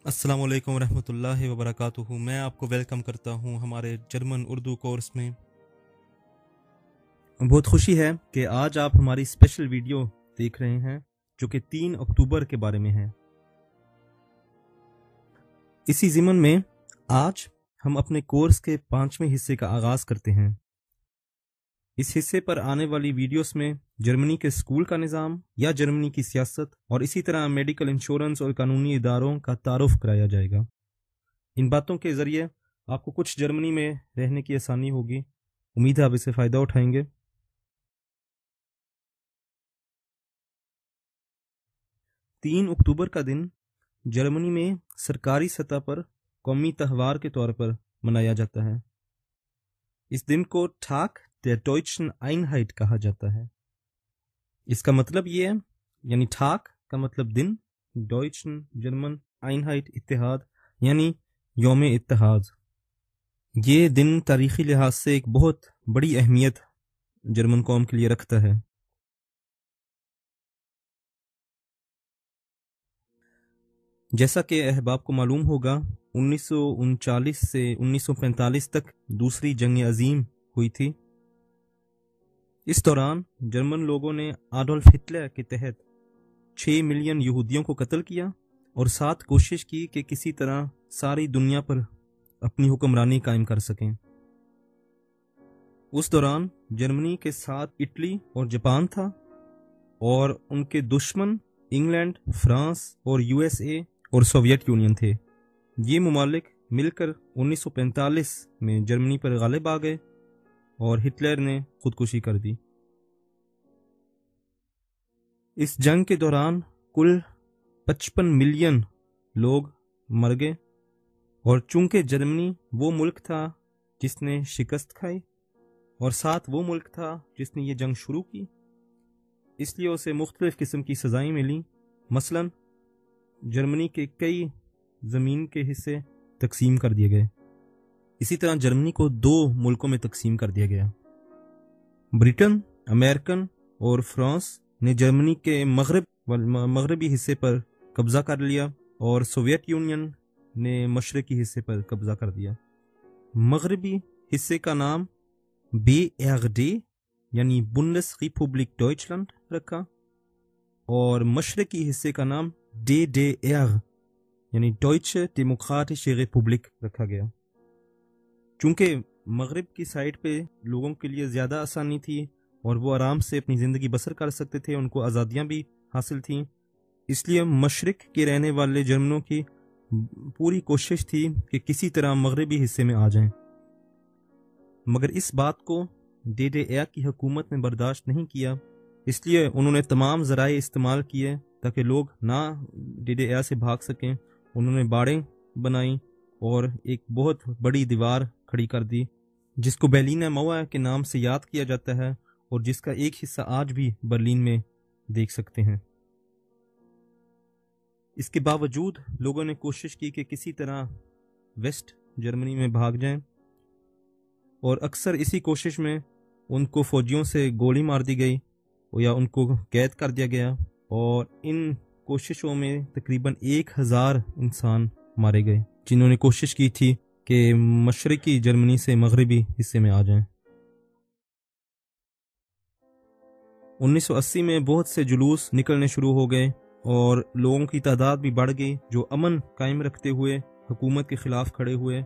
अस्सलाम वालेकुम रहमतुल्लाहि व बरकातुहू। मैं आपको वेलकम करता हूं हमारे जर्मन उर्दू कोर्स में। बहुत खुशी है कि आज आप हमारी स्पेशल वीडियो देख रहे हैं जो कि 3 अक्टूबर के बारे में है। इसी ज़िमन में आज हम अपने कोर्स के 5वें हिस्से का आगाज़ करते हैं। इस हिस्से पर आने वाली वीडियोस में जर्मनी के स्कूल का निज़ाम या जर्मनी की सियासत और इसी तरह मेडिकल इंश्योरेंस और कानूनी इदारों का तारुफ कराया जाएगा। इन बातों के ज़रिए आपको कुछ जर्मनी में रहने की आसानी होगी। उम्मीद है आप इससे फ़ायदा उठाएंगे। 3 अक्टूबर का दिन जर्मनी में सरकारी सतह पर कौमी त्यौहार के तौर पर मनाया जाता है। इस दिन को ठाक der deutschen Einheit कहा जाता है। इसका मतलब ये है, यानी ठाक का मतलब दिन, deutschen जर्मन, Einheit इत्तेहाद, यानी यौम इत्तेहाद। ये दिन तारीखी लिहाज से एक बहुत बड़ी अहमियत जर्मन कौम के लिए रखता है। जैसा कि अहबाब को मालूम होगा, 1939 से 1945 तक दूसरी जंग अजीम हुई थी। इस दौरान जर्मन लोगों ने आडोल्फ हिटलर के तहत 6 मिलियन यहूदियों को कत्ल किया और साथ कोशिश की कि किसी तरह सारी दुनिया पर अपनी हुक्मरानी कायम कर सकें। उस दौरान जर्मनी के साथ इटली और जापान था और उनके दुश्मन इंग्लैंड, फ्रांस और यूएसए और सोवियत यूनियन थे। ये ममालिक मिलकर 1945 में जर्मनी पर गालिब आ गए और हिटलर ने खुदकुशी कर दी। इस जंग के दौरान कुल 55 मिलियन लोग मर गए और चूंकि जर्मनी वो मुल्क था जिसने शिकस्त खाई और साथ वो मुल्क था जिसने ये जंग शुरू की, इसलिए उसे मुख्तलिफ किस्म की सजाएं मिली। मसलन जर्मनी के कई ज़मीन के हिस्से तकसीम कर दिए गए। इसी तरह जर्मनी को 2 मुल्कों में तकसीम कर दिया गया। ब्रिटेन, अमेरिकन और फ्रांस ने जर्मनी के मगरबी हिस्से पर कब्जा कर लिया और सोवियत यूनियन ने मशरकी हिस्से पर कब्जा कर दिया। मगरबी हिस्से का नाम BRD यानी बुंदेसरिपब्लिक डॉइचलैंड रखा और मशरकी हिस्से का नाम DDR यानी डॉइचे डेमोक्रेटिसche रिपब्लिक रखा गया। चूंकि मगरिब की साइड पे लोगों के लिए ज़्यादा आसानी थी और वो आराम से अपनी ज़िंदगी बसर कर सकते थे, उनको आज़ादियाँ भी हासिल थीं, इसलिए मशरिक के रहने वाले जर्मनों की पूरी कोशिश थी कि किसी तरह मगरबी हिस्से में आ जाएं। मगर इस बात को DDR की हुकूमत ने बर्दाश्त नहीं किया, इसलिए उन्होंने तमाम ज़राए इस्तेमाल किए ताकि लोग ना DDR से भाग सकें। उन्होंने बाड़ें बनाई और एक बहुत बड़ी दीवार खड़ी कर दी जिसको बेर्लिन मौल के नाम से याद किया जाता है और जिसका एक हिस्सा आज भी बर्लिन में देख सकते हैं। इसके बावजूद लोगों ने कोशिश की कि किसी तरह वेस्ट जर्मनी में भाग जाएं और अक्सर इसी कोशिश में उनको फौजियों से गोली मार दी गई या उनको कैद कर दिया गया और इन कोशिशों में तकरीबन 1000 इंसान मारे गए जिन्होंने कोशिश की थी कि मशरकी जर्मनी से मगरबी हिस्से में आ जाएं। 1980 में बहुत से जुलूस निकलने शुरू हो गए और लोगों की तादाद भी बढ़ गई जो अमन कायम रखते हुए हुकूमत के खिलाफ खड़े हुए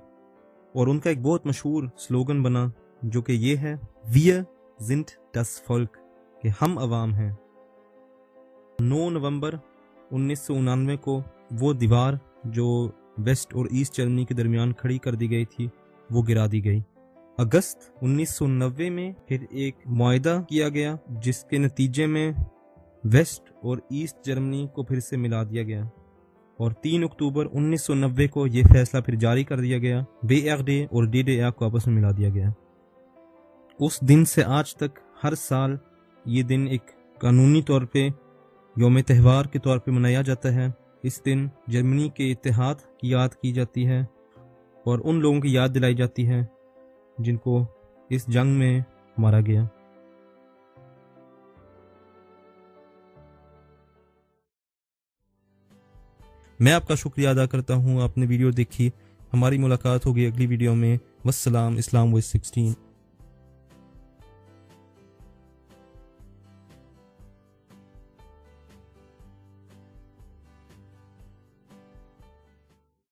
और उनका एक बहुत मशहूर स्लोगन बना जो कि ये है, Wir sind das Volk, कि हम अवाम हैं। 9 नवंबर 1999 को वो दीवार जो वेस्ट और ईस्ट जर्मनी के दरमियान खड़ी कर दी गई थी वो गिरा दी गई। अगस्त 1990 में फिर एक मुआहदा किया गया जिसके नतीजे में वेस्ट और ईस्ट जर्मनी को फिर से मिला दिया गया और 3 अक्टूबर 1990 को ये फैसला फिर जारी कर दिया गया। BRD और DDR को आपस में मिला दिया गया। उस दिन से आज तक हर साल ये दिन एक कानूनी तौर पे यौम त्यौहार के तौर पे मनाया जाता है। इस दिन जर्मनी के इत्तेहाद की याद की जाती है और उन लोगों की याद दिलाई जाती है जिनको इस जंग में मारा गया। میں آپ کا شکریہ ادا کرتا ہوں، آپ نے ویڈیو دیکھی. ہماری ملاقات ہوگی اگلی ویڈیو میں. والسلام. اسلام وائس 16.